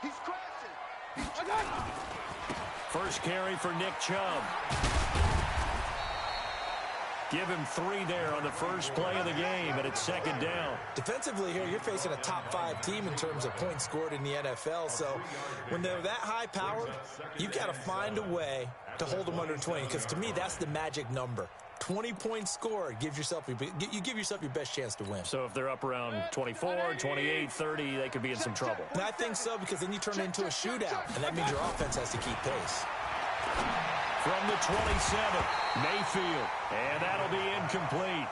He's crashing. First carry for Nick Chubb. Give him 3 there on the first play of the game, and it's second down. Defensively here, you're facing a top-5 team in terms of points scored in the NFL. So when they're that high-powered, you've got to find a way to hold them under 20, because to me, that's the magic number. 20 points scored gives yourself you give yourself your best chance to win. So if they're up around 24, 28, 30, they could be in some trouble. And I think so, because then you turn it into a shootout, and that means your offense has to keep pace. From the 27, Mayfield, and that'll be incomplete.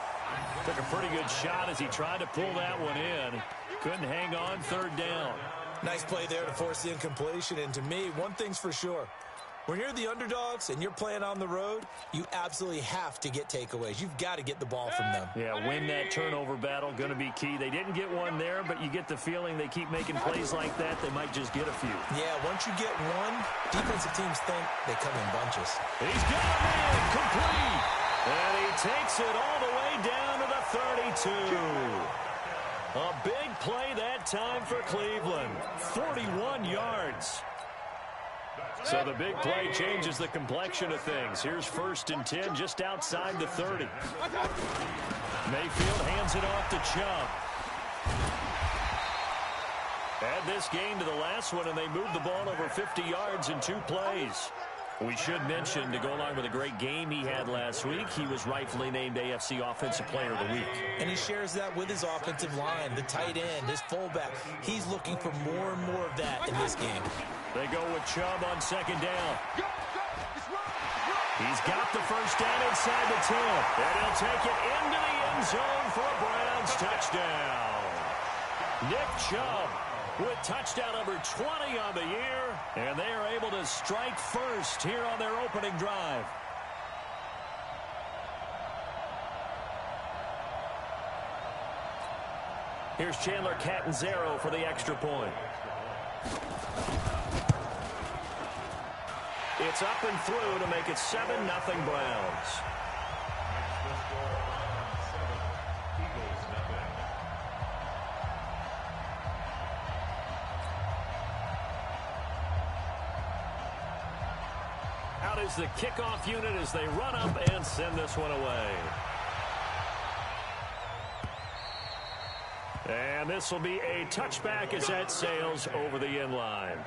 Took a pretty good shot as he tried to pull that one in. Couldn't hang on, third down. Nice play there to force the incompletion, and to me, one thing's for sure. When you're the underdogs and you're playing on the road, you absolutely have to get takeaways. You've got to get the ball from them. Yeah, win that turnover battle, going to be key. They didn't get one there, but you get the feeling they keep making plays like that, they might just get a few. Yeah, once you get one, defensive teams think they come in bunches. He's got a man, complete. And he takes it all the way down to the 32. A big play that time for Cleveland. 41 yards. So the big play changes the complexion of things. Here's 1st and 10 just outside the 30. Mayfield hands it off to Chubb. Add this game to the last one, and they moved the ball over 50 yards in 2 plays. We should mention, to go along with a great game he had last week, he was rightfully named AFC Offensive Player of the Week. And he shares that with his offensive line, the tight end, his fullback. He's looking for more and more of that in this game. They go with Chubb on second down. He's got the first down inside the 10. And he'll take it into the end zone for a Browns touchdown. Nick Chubb with touchdown number 20 on the year. And they are able to strike first here on their opening drive. Here's Chandler Catanzaro for the extra point. It's up and through to make it 7-0 Browns. Out is the kickoff unit as they run up and send this one away. And this will be a touchback as that sails over the end line.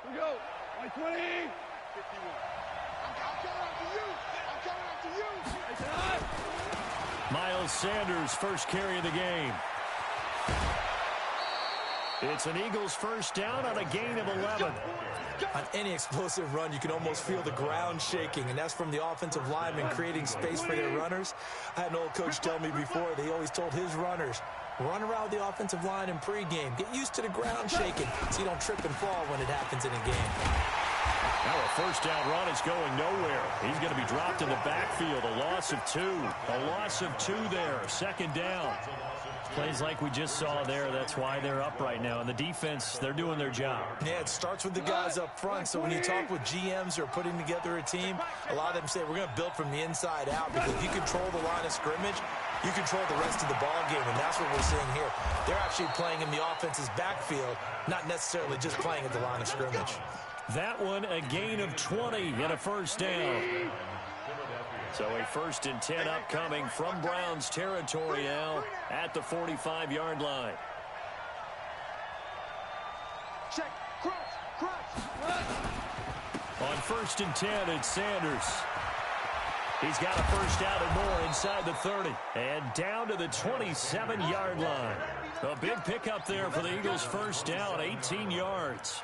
Here we go. 20. 51. I'm coming after you. I'm coming after you. Miles Sanders, first carry of the game. It's an Eagles first down on a gain of 11. On any explosive run, you can almost feel the ground shaking, and that's from the offensive linemen creating space for their runners. I had an old coach tell me before, they always told his runners, run around the offensive line in pregame. Get used to the ground shaking so you don't trip and fall when it happens in a game. Now a first down run is going nowhere. He's going to be dropped in the backfield. A loss of 2. A loss of 2 there. Second down. Plays like we just saw there. That's why they're up right now. And the defense, they're doing their job. Yeah, it starts with the guys up front. So when you talk with GMs who are putting together a team, a lot of them say we're going to build from the inside out, because if you control the line of scrimmage, you control the rest of the ball game, and that's what we're seeing here. They're actually playing in the offense's backfield, not necessarily just playing at the line of scrimmage. That one, a gain of 20 and a first down. So a 1st and 10 upcoming from Browns territory now at the 45-yard line. Check. Cross. On 1st and 10, it's Sanders. He's got a first down and more inside the 30. And down to the 27-yard line. A big pickup there for the Eagles' first down, 18 yards.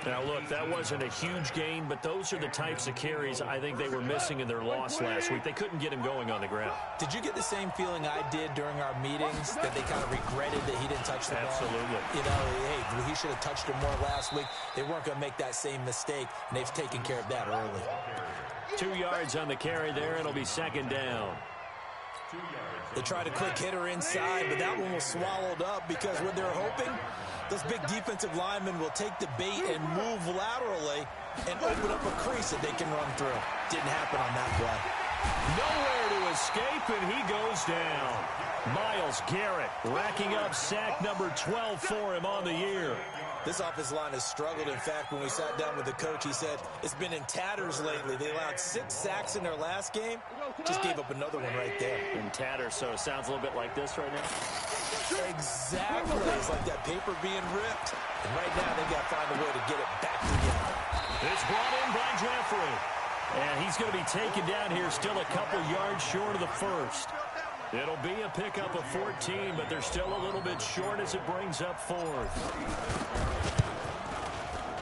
Now, look, that wasn't a huge gain, but those are the types of carries I think they were missing in their loss last week. They couldn't get him going on the ground. Did you get the same feeling I did during our meetings, that they kind of regretted that he didn't touch the ball? Absolutely. You know, hey, he should have touched it more last week. They weren't going to make that same mistake, and they've taken care of that early. 2 yards on the carry there. It'll be second down. They tried a quick hitter inside, but that one was swallowed up because what they're hoping, those big defensive linemen will take the bait and move laterally and open up a crease that they can run through. Didn't happen on that play. Nowhere to escape, and he goes down. Myles Garrett racking up sack number 12 for him on the year. This offensive line has struggled. In fact, when we sat down with the coach, he said it's been in tatters lately. They allowed 6 sacks in their last game. Just gave up another one right there. In tatters, so it sounds a little bit like this right now. Exactly. It's like that paper being ripped. And right now, they got to find a way to get it back together. It's brought in by Jeffrey. And he's going to be taken down here, still a couple yards short of the first. It'll be a pickup of 14, but they're still a little bit short as it brings up 4th.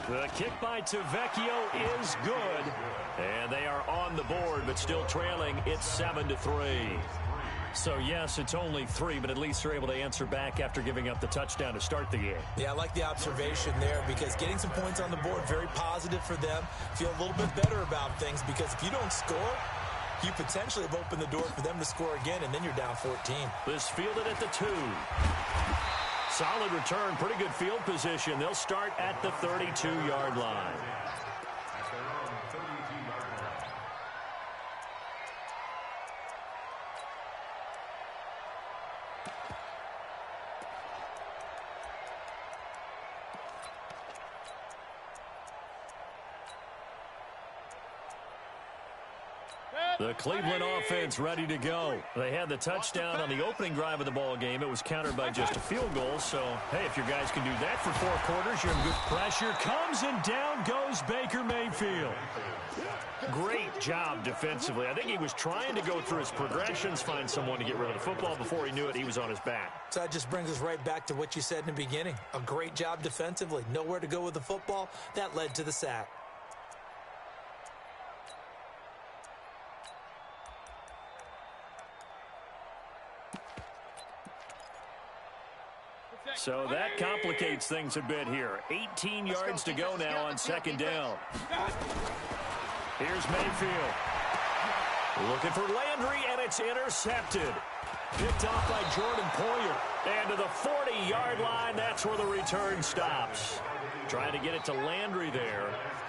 The kick by Tavecchio is good. And they are on the board, but still trailing. It's 7-3. So, yes, it's only 3, but at least they're able to answer back after giving up the touchdown to start the game. Yeah, I like the observation there because getting some points on the board, very positive for them. Feel a little bit better about things because if you don't score, you potentially have opened the door for them to score again, and then you're down 14. This fielded at the 2. Solid return, pretty good field position. They'll start at the 32-yard line. The Cleveland offense ready to go. They had the touchdown on the opening drive of the ball game. It was countered by just a field goal. So, hey, if your guys can do that for 4 quarters, you're in good pressure. Comes and down goes Baker Mayfield. Great job defensively. I think he was trying to go through his progressions, find someone to get rid of the football. Before he knew it, he was on his back. So that just brings us right back to what you said in the beginning. A great job defensively. Nowhere to go with the football. That led to the sack. So that complicates things a bit here. 18 yards to go now on 2nd down. Here's Mayfield. Looking for Landry, and it's intercepted. Picked off by Jordan Poyer. And to the 40-yard line, that's where the return stops. Trying to get it to Landry there.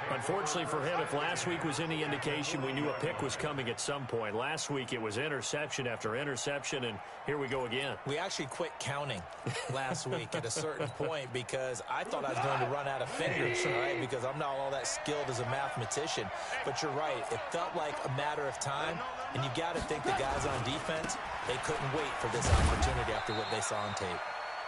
Unfortunately for him, if last week was any indication, we knew a pick was coming at some point. Last week it was interception after interception, and here we go again. We actually quit counting last week at a certain point because I thought I was going to run out of fingers, right? Because I'm not all that skilled as a mathematician. But you're right. It felt like a matter of time, and you got to think the guys on defense, they couldn't wait for this opportunity after what they saw on tape.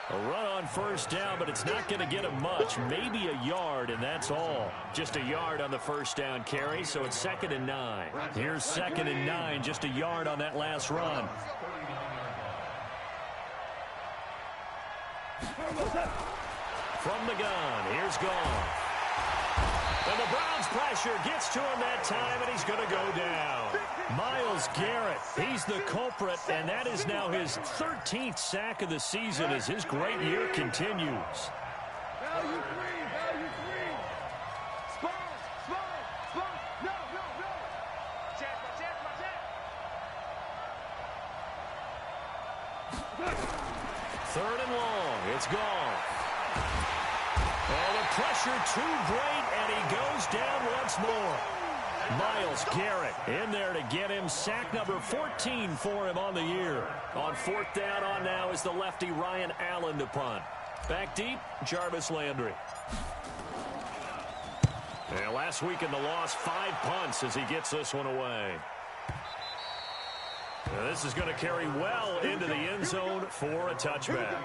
A run on 1st down, but it's not going to get him much. Maybe a yard, and that's all. Just a yard on the 1st down carry, so it's 2nd and 9. Here's 2nd and 9, just a yard on that last run. From the gun, here's Goff. And the Browns pressure gets to him that time, and he's going to go down. Myles Garrett, he's the culprit, and that is now his 13th sack of the season as his great year continues. Value three. Spot. No. Check. 3rd and long, it's gone. And the pressure too great, and he goes down once more. Myles Garrett in there to get him sack number 14 for him on the year. On 4th down on now is the lefty Ryan Allen to punt. Back deep, Jarvis Landry. And last week in the loss, 5 punts as he gets this one away. And this is going to carry well into the end zone for a touchback.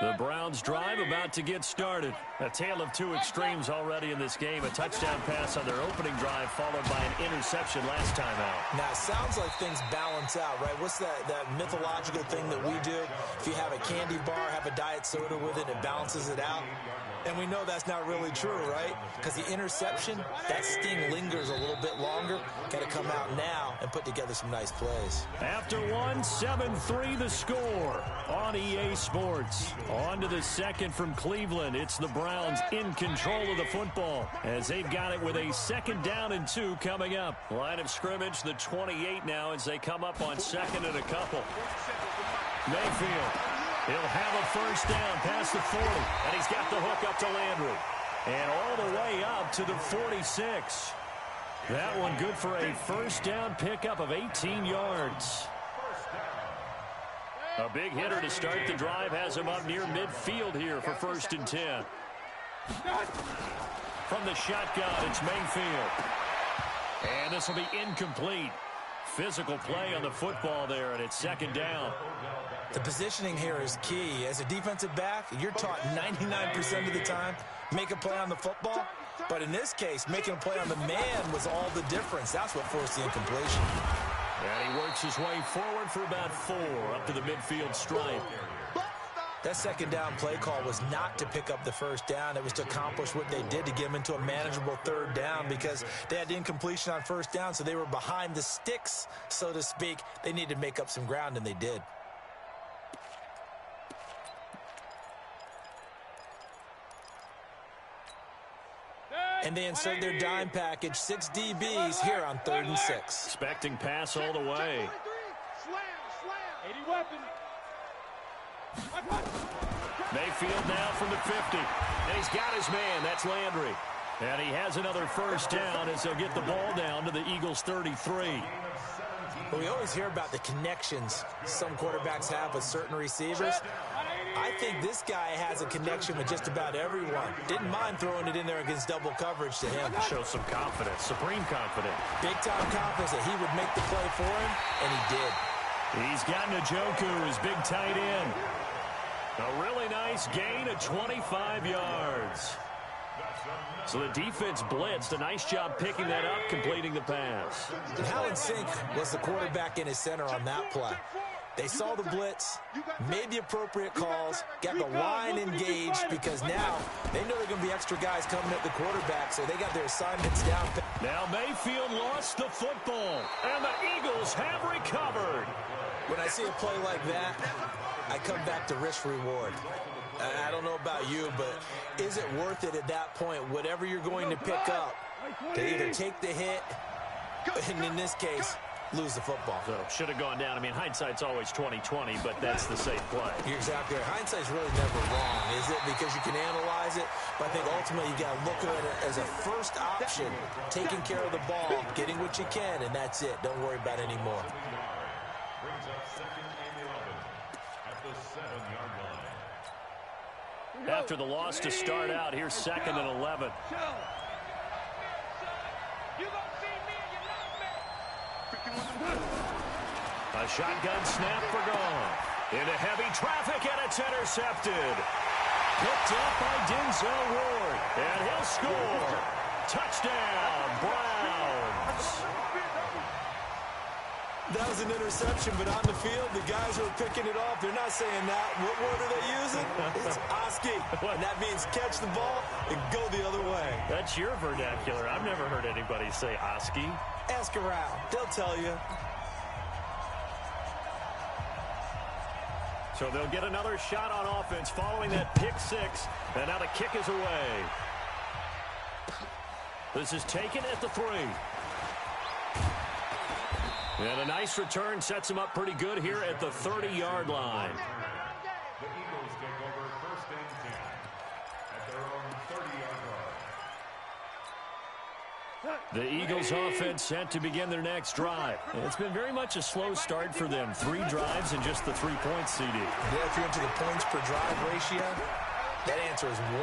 The Browns drive about to get started. A tale of 2 extremes already in this game. A touchdown pass on their opening drive followed by an interception last time out. Now, it sounds like things balance out, right? What's that mythological thing that we do? If you have a candy bar, have a diet soda with it, it balances it out. And we know that's not really true, right? Because the interception, that sting lingers a little bit longer. Got to come out now and put together some nice plays. After one, 7-3 the score on EA Sports. On to the second from Cleveland. It's the Browns in control of the football as they've got it with a 2nd down and 2 coming up. Line of scrimmage, the 28 now as they come up on 2nd and a couple. Mayfield. He'll have a 1st down past the 40, and he's got the hook up to Landry. And all the way up to the 46. That one good for a 1st down pickup of 18 yards. A big hitter to start the drive has him up near midfield here for 1st and 10. From the shotgun, it's Mayfield. And this will be incomplete. Physical play on the football there, and it's 2nd down. The positioning here is key. As a defensive back, you're taught 99% of the time, make a play on the football. But in this case, making a play on the man was all the difference. That's what forced the incompletion. And he works his way forward for about 4 up to the midfield stripe. That 2nd down play call was not to pick up the 1st down. It was to accomplish what they did to get them into a manageable 3rd down because they had incompletion on 1st down, so they were behind the sticks, so to speak. They needed to make up some ground, and they did. And they insert their dime package, 6 DBs here on 3rd and 6. Expecting pass all the way. Slam. 80 weapon. Mayfield now from the 50. And he's got his man. That's Landry. And he has another 1st down as they'll get the ball down to the Eagles' 33. Well, we always hear about the connections some quarterbacks have with certain receivers. I think this guy has a connection with just about everyone. Didn't mind throwing it in there against double coverage to him. Shows some confidence, supreme confidence. Big-time confidence that he would make the play for him, and he did. He's got Njoku, his big tight end. A really nice gain of 25 yards. So the defense blitzed. A nice job picking that up, completing the pass. And how in sync was the quarterback in his center on that play? They saw the blitz, made the appropriate calls, got the line engaged because now they know there are going to be extra guys coming at the quarterback, so they got their assignments down. Now Mayfield lost the football, and the Eagles have recovered. When I see a play like that, I come back to risk-reward. I don't know about you, but is it worth it at that point, whatever you're going to pick up, to either take the hit, and in this case, lose the football? So should have gone down. I mean, hindsight's always 20/20, but that's the safe play. You're exactly right. Hindsight's really never wrong, is it? Because you can analyze it, but I think ultimately you got to look at it as a first option, taking care of the ball, getting what you can, and that's it. Don't worry about any more. Brings up 2nd and 11 at the 7-yard line. After the loss to start out, here's 2nd and 11. A shotgun snap for Goff. Into heavy traffic, and it's intercepted. Picked up by Denzel Ward, and he'll score. Touchdown, Browns. That was an interception, but on the field, the guys who are picking it off, they're not saying that. What word are they using? It's Oski, and that means catch the ball and go the other way. That's your vernacular. I've never heard anybody say Oski. Ask around. They'll tell you. So they'll get another shot on offense following that pick 6, and now the kick is away. This is taken at the 3. And a nice return sets him up pretty good here at the 30-yard line. The Eagles take over 1st and 10 at their own 30-yard line. The Eagles offense set to begin their next drive. And it's been very much a slow start for them. 3 drives and just the 3 points, CD. Yeah, if you're into the points per drive ratio, that answer is 1.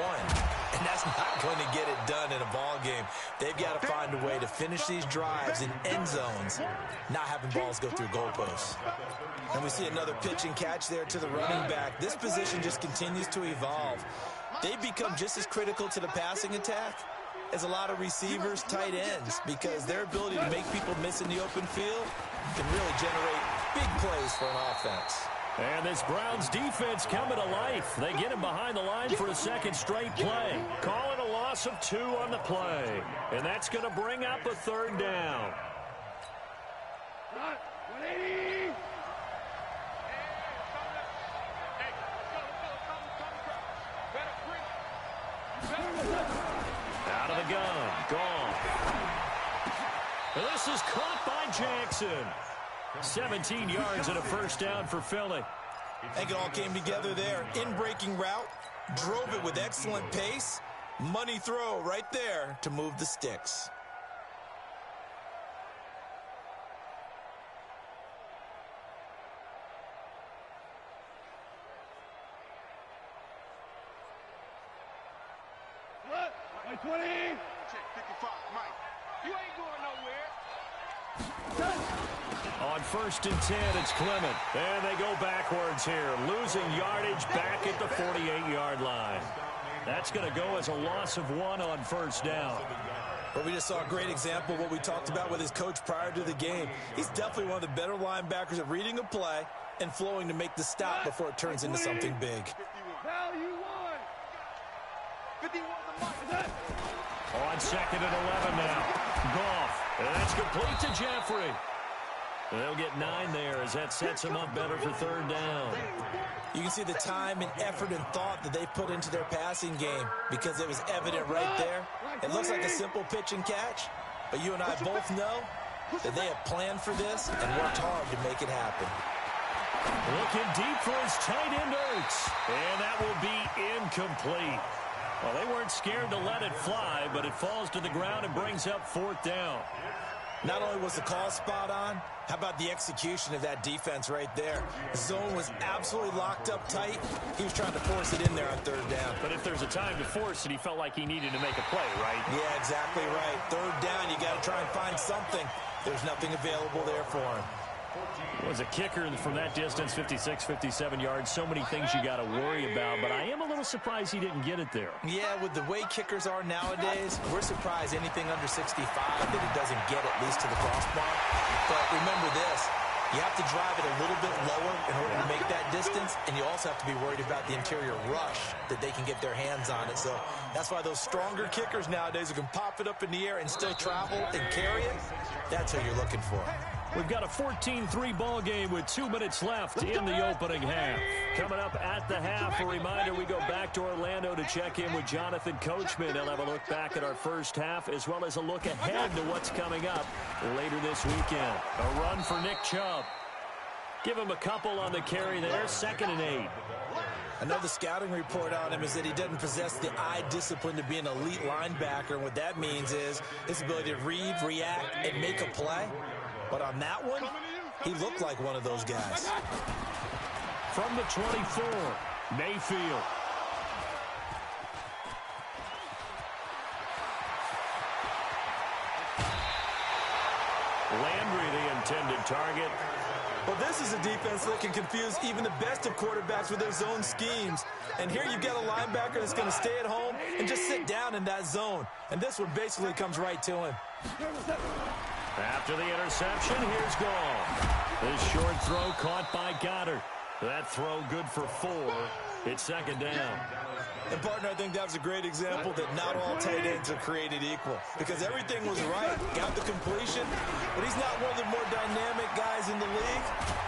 And that's not going to get it done in a ball game. They've got to find a way to finish these drives in end zones, not having balls go through goalposts. And we see another pitch and catch there to the running back. This position just continues to evolve. They've become just as critical to the passing attack as a lot of receivers, tight ends, because their ability to make people miss in the open field can really generate big plays for an offense. And this Browns defense coming to life. They get him behind the line for a second straight play. Call it a loss of 2 on the play. And that's going to bring up a 3rd down. Out of the gun. Gone. And this is caught by Jackson. 17 yards and a 1st down for Philly. I think it all came together there. In-breaking route, drove it with excellent pace. Money throw right there to move the sticks. What? 20. Check 55, Mike. You ain't going nowhere. On 1st and 10, it's Clement. And they go backwards here, losing yardage back at the 48-yard line. That's going to go as a loss of 1 on 1st down. But we just saw a great example of what we talked about with his coach prior to the game. He's definitely one of the better linebackers at reading a play and flowing to make the stop before it turns into something big. Value 1. 51 the mark. On 2nd and 11 now. Goff. And that's complete to Jeffrey. They'll get 9 there as that sets them up better for 3rd down. You can see the time and effort and thought that they put into their passing game because it was evident right there. It looks like a simple pitch and catch, but you and I both know that they have planned for this and worked hard to make it happen. Looking deep for his tight end, Ertz. And that will be incomplete. Well, they weren't scared to let it fly, but it falls to the ground and brings up 4th down. Not only was the call spot on, how about the execution of that defense right there? The zone was absolutely locked up tight. He was trying to force it in there on 3rd down. But if there's a time to force it, he felt like he needed to make a play, right? Yeah, exactly right. 3rd down, you got to try and find something. There's nothing available there for him. Was a kicker from that distance, 56, 57 yards. So many things you got to worry about, but I am a little surprised he didn't get it there. Yeah, with the way kickers are nowadays, we're surprised anything under 65 that he doesn't get at least to the crossbar. But remember this, you have to drive it a little bit lower in order to make that distance, and you also have to be worried about the interior rush that they can get their hands on it. So that's why those stronger kickers nowadays who can pop it up in the air and still travel and carry it, that's who you're looking for. We've got a 14-3 ball game with 2 minutes left in the opening half. Coming up at the half, a reminder we go back to Orlando to check in with Jonathan Coachman. He'll have a look back at our first half as well as a look ahead to what's coming up later this weekend. A run for Nick Chubb. Give him a couple on the carry there, 2nd and 8. Another scouting report on him is that he doesn't possess the eye discipline to be an elite linebacker. And what that means is his ability to read, react, and make a play. But on that one, he looked like one of those guys. From the 24, Mayfield. Landry, the intended target. Well, this is a defense that can confuse even the best of quarterbacks with their zone schemes. And here you've got a linebacker that's going to stay at home and just sit down in that zone. And this one basically comes right to him. After the interception, here's Gall. This short throw caught by Goddard. That throw good for 4. It's 2nd down. And, partner, I think that was a great example that not all tight ends are created equal. Because everything was right, got the completion, but he's not one of the more dynamic guys in the league.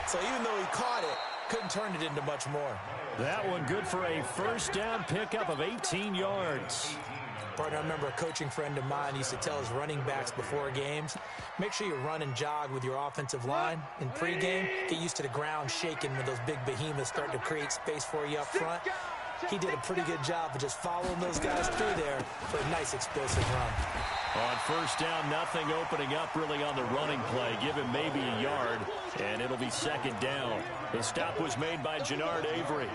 So even though he caught it, couldn't turn it into much more. That one good for a 1st down pickup of 18 yards. Partner, I remember a coaching friend of mine used to tell his running backs before games, make sure you run and jog with your offensive line in pregame. Get used to the ground shaking when those big behemoths start to create space for you up front. He did a pretty good job of just following those guys through there for a nice explosive run. On 1st down, nothing opening up really on the running play. Give him maybe a yard, and it'll be 2nd down. The stop was made by Jannard Avery.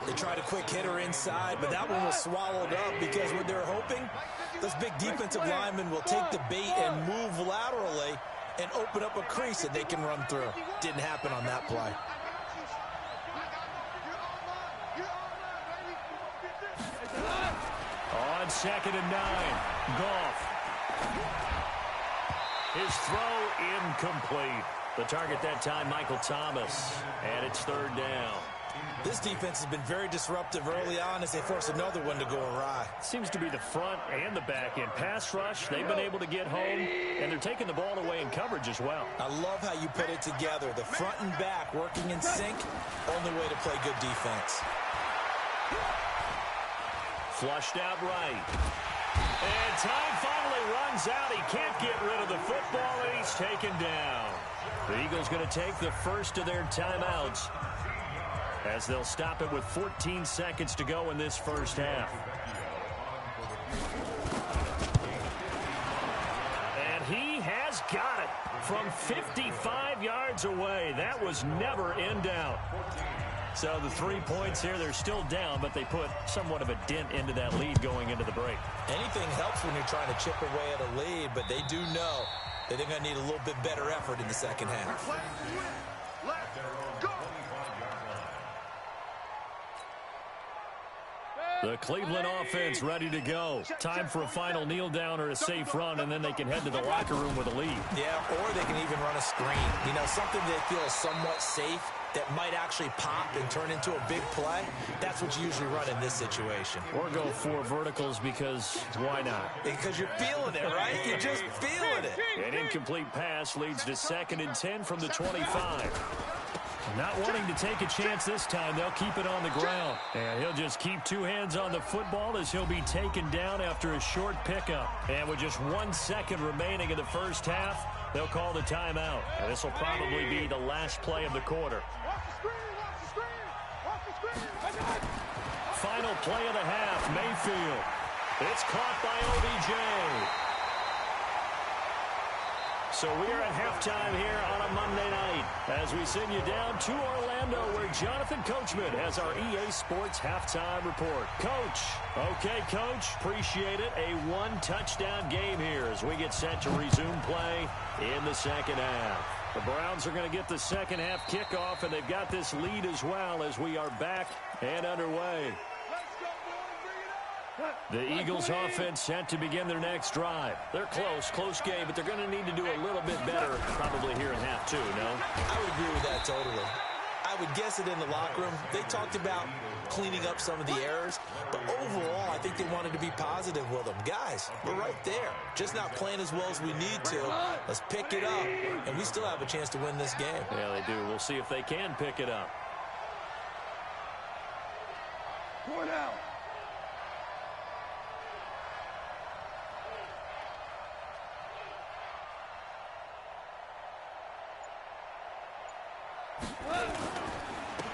They tried a quick hitter inside, but that one was swallowed up because what they're hoping, those big defensive linemen will take the bait and move laterally and open up a crease that they can run through. Didn't happen on that play. On 2nd and 9, Goff. His throw incomplete. The target that time, Michael Thomas. And it's third down. This defense has been very disruptive early on as they force another one to go awry. Seems to be the front and the back end. Pass rush, they've been able to get home, and they're taking the ball away in coverage as well. I love how you put it together. The front and back working in sync, only way to play good defense. Flushed out right. And time finally runs out. He can't get rid of the football, and he's taken down. The Eagles going to take the first of their timeouts as they'll stop it with 14 seconds to go in this first half. And he has got it from 55 yards away. That was never in doubt. So the 3 points here, they're still down, but they put somewhat of a dent into that lead going into the break. Anything helps when you're trying to chip away at a lead, but they do know that they're going to need a little bit better effort in the second half. The Cleveland offense ready to go. Time for a final kneel down or a safe run, and then they can head to the locker room with a lead. Yeah, or they can even run a screen. You know, something they feel is somewhat safe that might actually pop and turn into a big play. That's what you usually run in this situation. Or go 4 verticals because why not? Because you're feeling it, right? You're just feeling it. An incomplete pass leads to 2nd and 10 from the 25. Not wanting to take a chance this time, they'll keep it on the ground. And he'll just keep 2 hands on the football as he'll be taken down after a short pickup. And with just 1 second remaining in the first half, they'll call the timeout. And this will probably be the last play of the quarter. Final play of the half, Mayfield. It's caught by OBJ. So we are at halftime here on a Monday night as we send you down to Orlando where Jonathan Coachman has our EA Sports halftime report. Coach. Okay, Coach. Appreciate it. A 1-touchdown game here as we get set to resume play in the second half. The Browns are going to get the second half kickoff, and they've got this lead as well as we are back and underway. The Eagles offense set to begin their next drive. They're close game, but they're going to need to do a little bit better probably here in half 2, no? I would agree with that totally. I would guess it in the locker room. They talked about cleaning up some of the errors, but overall, I think they wanted to be positive with them. Guys, we're right there. Just not playing as well as we need to. Let's pick it up, and we still have a chance to win this game. Yeah, they do. We'll see if they can pick it up. Point out.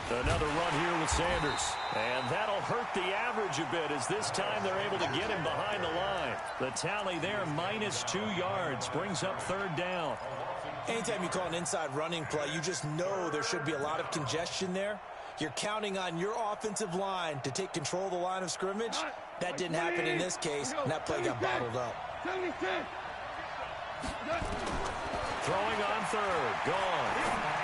Another run here with Sanders. And that'll hurt the average a bit as this time they're able to get him behind the line. The tally there, -2 yards, brings up 3rd down. Anytime you call an inside running play, you just know there should be a lot of congestion there. You're counting on your offensive line to take control of the line of scrimmage. That didn't happen in this case, and that play got bottled up. Throwing on 3rd, gone.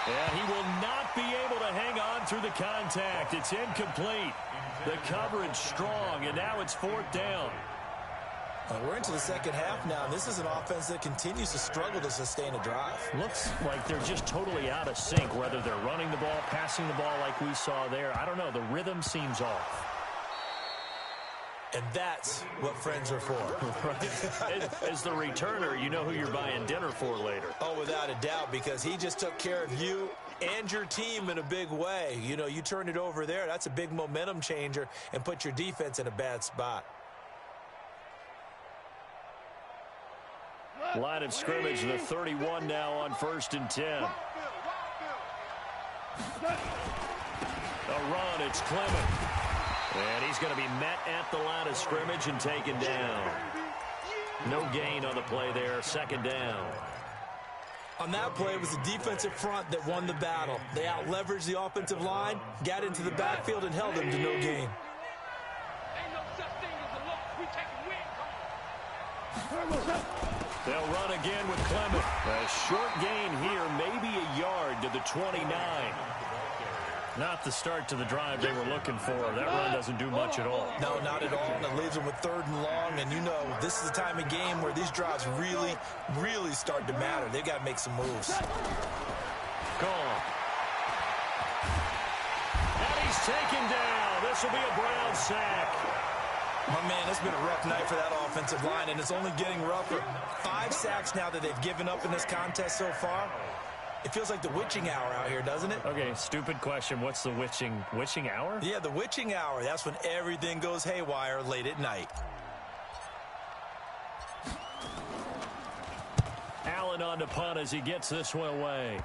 And he will not be able to hang on through the contact. It's incomplete. The coverage strong, and now it's 4th down. We're into the second half now, and this is an offense that continues to struggle to sustain a drive. Looks like they're just totally out of sync, whether they're running the ball, passing the ball like we saw there. I don't know. The rhythm seems off. And that's what friends are for. As the returner, you know who you're buying dinner for later. Oh, without a doubt, because he just took care of you and your team in a big way. You know, you turned it over there. That's a big momentum changer and put your defense in a bad spot. Line of scrimmage, the 31 now on 1st and 10. A run, it's Clement. And he's going to be met at the line of scrimmage and taken down. No gain on the play there, 2nd down. On that play, it was the defensive front that won the battle. They out-leveraged the offensive line, got into the backfield, and held them to no gain. They'll run again with Clement. A short gain here, maybe a yard to the 29. Not the start to the drive they were looking for. That run doesn't do much at all. No, not at all. And it leaves them with 3rd and long. And you know, this is the time of game where these drives really, really start to matter. They've got to make some moves. Gone. And he's taken down. This will be a Brown sack. My man, it's been a rough night for that offensive line, and it's only getting rougher. 5 sacks now that they've given up in this contest so far. It feels like the witching hour out here, doesn't it? Okay, stupid question. What's the witching hour? Yeah, the witching hour. That's when everything goes haywire late at night. Allen on the punt as he gets this one away.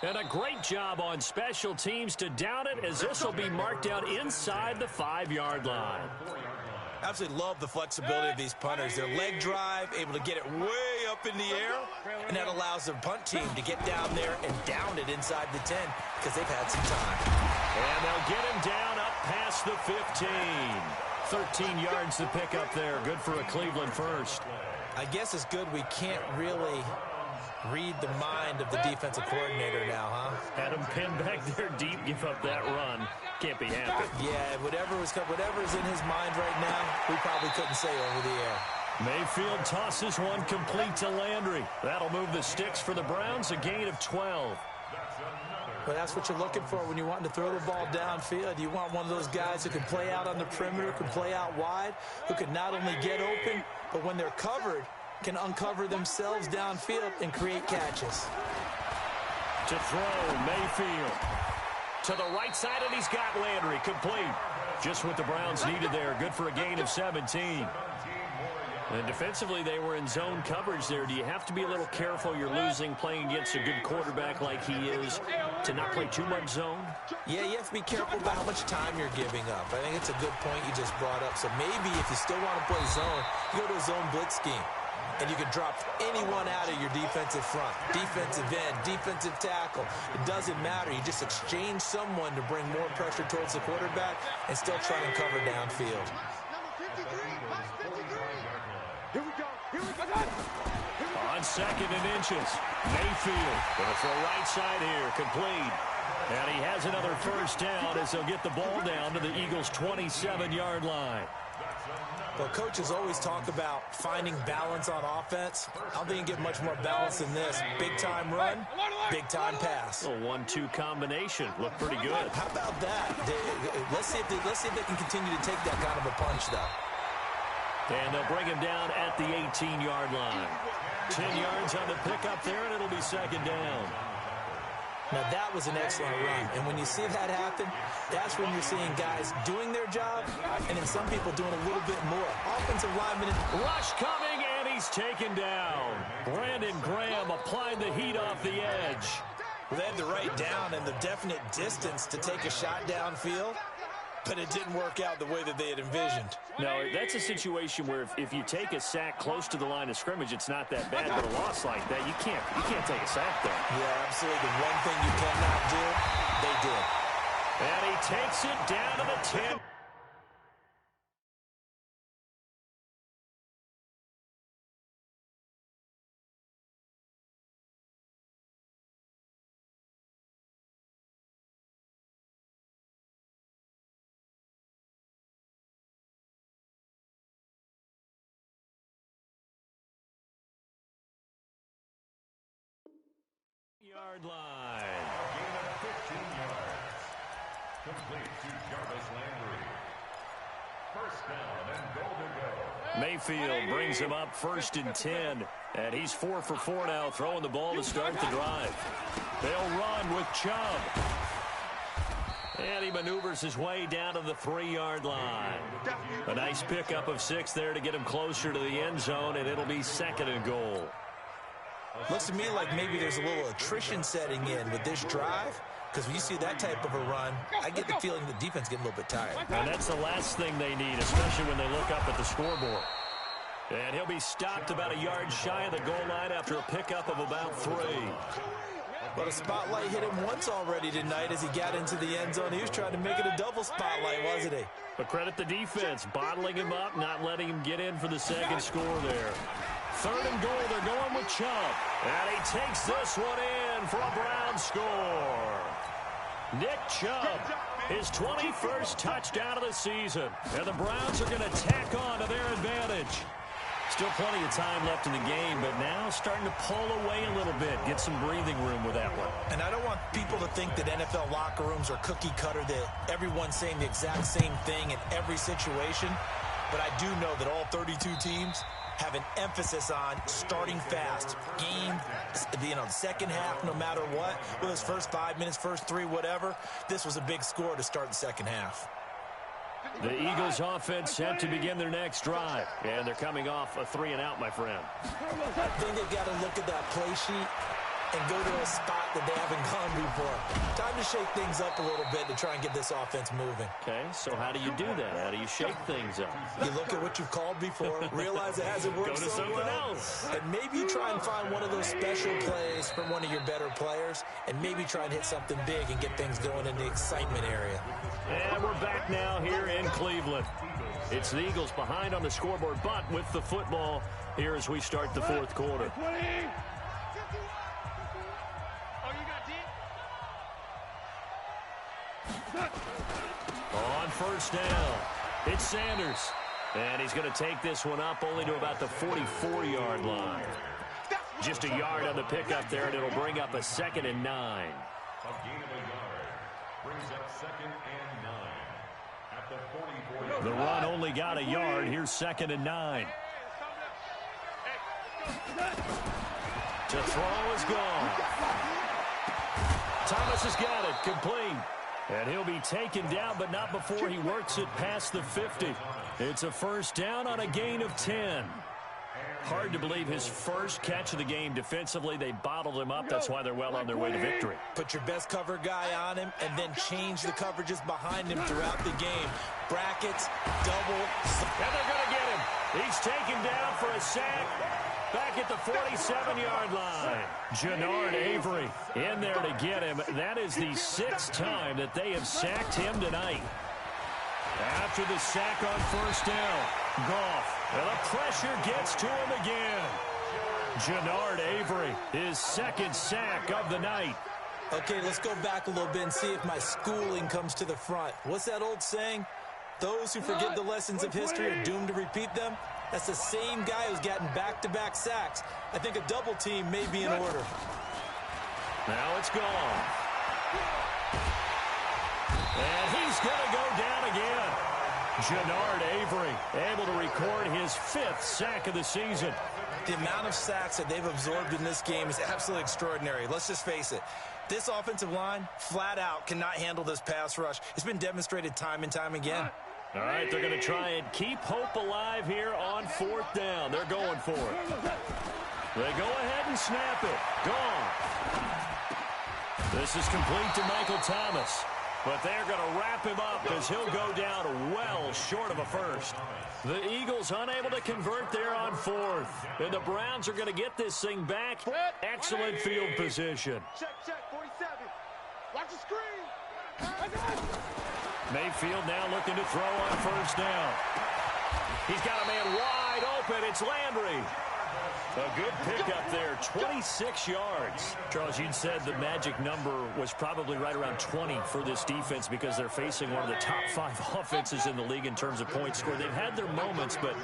And a great job on special teams to down it, as this will be marked out inside the 5-yard line. Absolutely love the flexibility of these punters. Their leg drive, able to get it way up in the air, and that allows their punt team to get down there and down it inside the 10 because they've had some time. And they'll get him down up past the 15. 13 yards to pick up there. Good for a Cleveland first. I guess it's good we can't really read the mind of the defensive coordinator now, huh? Had him pinned back there deep, give up that run. Can't be happy. Yeah, whatever's in his mind right now, we probably couldn't say over the air. Mayfield tosses one complete to Landry. That'll move the sticks for the Browns, a gain of 12. Well, that's what you're looking for when you're wanting to throw the ball downfield. You want one of those guys who can play out on the perimeter, can play out wide, who can not only get open, but when they're covered, can uncover themselves downfield and create catches. To throw, Mayfield. To the right side, and he's got Landry complete. Just what the Browns needed there. Good for a gain of 17. And defensively, they were in zone coverage there. Do you have to be a little careful? You're losing, playing against a good quarterback like he is, to not play too much zone? Yeah, you have to be careful about how much time you're giving up. I think it's a good point you just brought up. So maybe if you still want to play zone, you go to a zone blitz scheme. And you can drop anyone out of your defensive front, defensive end, defensive tackle. It doesn't matter. You just exchange someone to bring more pressure towards the quarterback and still try and cover downfield. Here we go. On 2nd and inches, Mayfield going to throw right side here, complete. And he has another first down as they'll get the ball down to the Eagles' 27-yard line. Well, coaches always talk about finding balance on offense. I don't think you can get much more balance than this. Big-time run, big-time pass. A 1-2 combination. Looked pretty good. How about that? Let's see if they can continue to take that kind of a punch, though. And they'll bring him down at the 18-yard line. 10 yards on the pickup there, and it'll be 2nd down. Now, that was an excellent run. And when you see that happen, that's when you're seeing guys doing their job and then some people doing a little bit more. Offensive lineman. Rush coming, and he's taken down. Brandon Graham applying the heat off the edge. Well, they had the right down and the definite distance to take a shot downfield, but it didn't work out the way that they had envisioned. No, that's a situation where if you take a sack close to the line of scrimmage, it's not that bad. But a loss like that, you can't take a sack there. Yeah, absolutely. The one thing you cannot do, they did. And he takes it down to the 10. Yard line. Gain of 15 yards. Complete to Jarvis Landry. First down and goal to go. Mayfield brings him up 1st and 10. And he's 4 for 4 now, throwing the ball to start the drive. They'll run with Chubb. And he maneuvers his way down to the 3-yard line. A nice pickup of 6 there to get him closer to the end zone, and it'll be 2nd and goal. Looks to me like maybe there's a little attrition setting in with this drive, because when you see that type of a run, I get the feeling the defense getting a little bit tired. And that's the last thing they need, especially when they look up at the scoreboard. And he'll be stopped about a yard shy of the goal line after a pickup of about 3. But a spotlight hit him once already tonight as he got into the end zone. He was trying to make it a double spotlight, wasn't he? But credit the defense, bottling him up, not letting him get in for the 2nd score there. 3rd and goal, they're going with Chubb. And he takes this one in for a Brown score. Nick Chubb, his 21st touchdown of the season. And the Browns are going to tack on to their advantage. Still plenty of time left in the game, but now starting to pull away a little bit. Get some breathing room with that one. And I don't want people to think that NFL locker rooms are cookie cutter, that everyone's saying the exact same thing in every situation. But I do know that all 32 teams have an emphasis on starting fast. Game, second half, no matter what. Whether it's first 5 minutes, first 3, whatever. This was a big score to start the second half. The Eagles offense set to begin their next drive. And they're coming off a 3-and-out, my friend. I think they've got to look at that play sheet and go to a spot that they haven't gone before. Time to shake things up a little bit to try and get this offense moving. Okay, so how do you do that? How do you shake things up? You look at what you've called before, realize it hasn't worked so well. something else. And maybe you try and find one of those special plays from one of your better players, and maybe try and hit something big and get things going in the excitement area. And we're back now here in Cleveland. It's the Eagles behind on the scoreboard, but with the football here as we start the fourth quarter. On first down, it's Sanders. And he's going to take this one up only to about the 44-yard line. Just a yard on the pickup there, and it'll bring up a 2nd and 9. A gain of a yard brings up 2nd and 9 at the 44. The run only got a yard. Here's 2nd and 9. To throw is gone. Thomas has got it, complete. And he'll be taken down, but not before he works it past the 50. It's a first down on a gain of 10. Hard to believe his first catch of the game defensively. They bottled him up. That's why they're well on their way to victory. Put your best cover guy on him and then change the coverages behind him throughout the game. Brackets, double. And they're going to get him. He's taken down for a sack. Back at the 47-yard line. Jannard Avery in there to get him. That is the 6th time that they have sacked him tonight. After the sack on first down, Goff. And the pressure gets to him again. Jannard Avery, his 2nd sack of the night. Okay, let's go back a little bit and see if my schooling comes to the front. What's that old saying? Those who forget the lessons of history are doomed to repeat them. That's the same guy who's gotten back-to-back sacks. I think a double team may be in order. Now it's gone. And he's going to go down again. Jannard Avery able to record his 5th sack of the season. The amount of sacks that they've absorbed in this game is absolutely extraordinary. Let's just face it. This offensive line, flat out, cannot handle this pass rush. It's been demonstrated time and time again. All right, they're going to try and keep hope alive here on 4th down. They're going for it. They go ahead and snap it. Gone. This is complete to Michael Thomas. But they're going to wrap him up as he'll go down well short of a first. The Eagles unable to convert there on 4th. And the Browns are going to get this thing back. Excellent field position. Check, 47. Watch the screen. Mayfield now looking to throw on first down. He's got a man wide open. It's Landry. A good pickup there, 26 yards. Charles, you'd said the magic number was probably right around 20 for this defense because they're facing one of the top 5 offenses in the league in terms of points scored. They've had their moments, but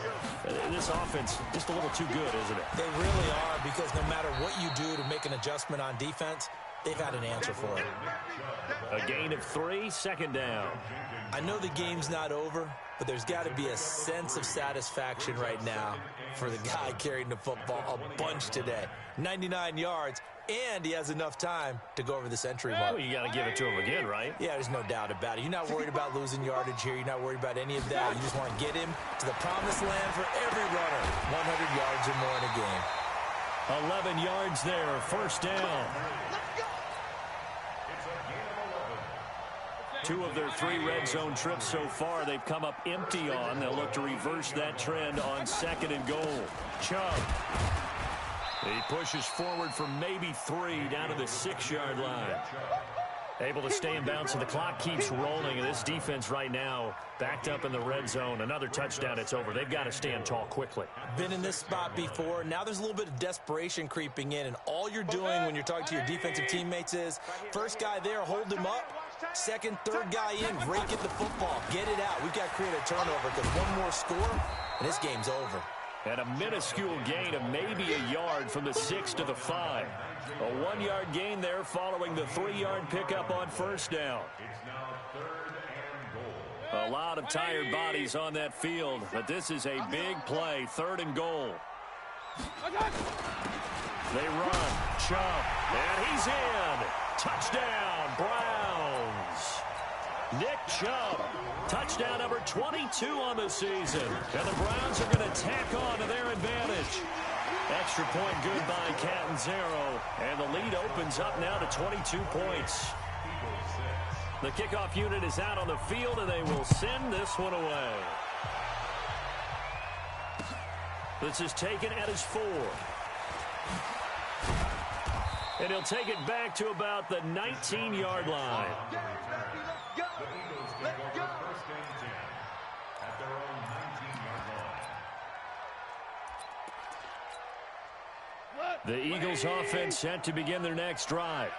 this offense just a little too good, isn't it? They really are, because no matter what you do to make an adjustment on defense, they've had an answer for it. A gain of 3, 2nd down. I know the game's not over, but there's got to be a sense of satisfaction right now for the guy carrying the football a bunch today. 99 yards, and he has enough time to go over the century mark. Well, you got to give it to him again, right? Yeah, there's no doubt about it. You're not worried about losing yardage here. You're not worried about any of that. You just want to get him to the promised land for every runner. 100 yards or more in a game. 11 yards there, first down. 2 of their 3 red zone trips so far, they've come up empty on. They'll look to reverse that trend on 2nd and goal. Chubb. He pushes forward for maybe 3 down to the 6-yard line. Able to stay in bounds, and the clock keeps rolling. And this defense right now backed up in the red zone. Another touchdown, it's over. They've got to stand tall quickly. Been in this spot before. Now there's a little bit of desperation creeping in, and all you're doing when you're talking to your defensive teammates is first guy there, hold him up. Second, third guy in, rake at the football. Get it out. We've got to create a turnover because one more score, and this game's over. And a minuscule gain of maybe a yard from the 6 to the 5. A 1-yard gain there following the 3-yard pickup on first down. A lot of tired bodies on that field, but this is a big play, 3rd and goal. They run, Chubb, and he's in. Touchdown, Browns. Nick Chubb, touchdown number 22 on the season. And the Browns are going to tack on to their advantage. Extra point good by Catanzaro. And the lead opens up now to 22 points. The kickoff unit is out on the field, and they will send this one away. This is taken at his 4. And he'll take it back to about the 19-yard line. The Eagles offense set to begin their next drive.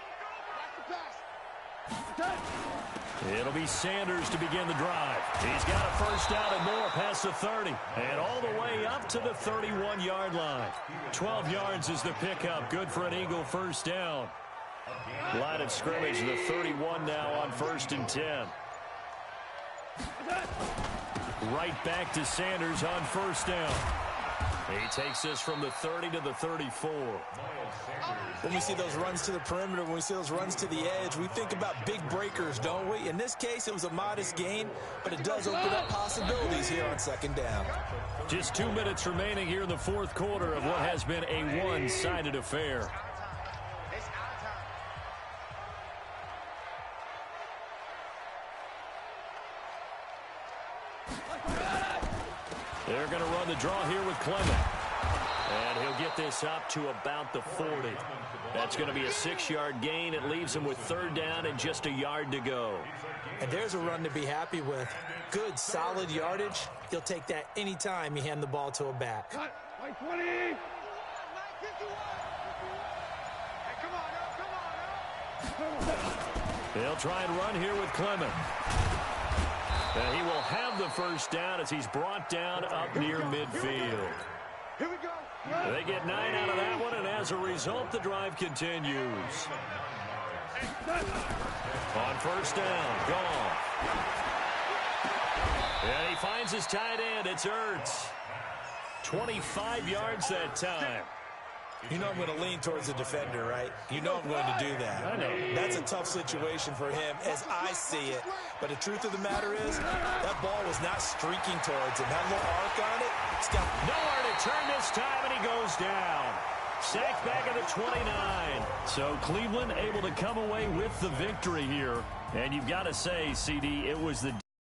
It'll be Sanders to begin the drive. He's got a first down and more past the 30. And all the way up to the 31-yard line. 12 yards is the pickup. Good for an Eagle first down. Line of scrimmage, the 31 now on 1st and 10. Right back to Sanders on first down. He takes this from the 30 to the 34. When we see those runs to the perimeter, when we see those runs to the edge, we think about big breakers, don't we? In this case, it was a modest gain, but it does open up possibilities here on 2nd down. Just 2 minutes remaining here in the 4th quarter of what has been a one-sided affair. They're going to run the draw here with Clement. And he'll get this up to about the 40. That's going to be a 6-yard gain. It leaves him with 3rd down and just a yard to go. And there's a run to be happy with. Good, solid yardage. He'll take that anytime you hand the ball to a back. They'll try and run here with Clement. And he will have the first down as he's brought down up near midfield. Here we go. They get 9 out of that one, and as a result, the drive continues. On first down, Goff. And he finds his tight end. It's Ertz. 25 yards that time. You know I'm going to lean towards the defender, right? You know I'm going to do that. I know. That's a tough situation for him as I see it. But the truth of the matter is, that ball was not streaking towards him. Had a little arc on it. It's got nowhere to turn this time, and he goes down. Sacked back at the 29. So Cleveland able to come away with the victory here. And you've got to say, CD, it was the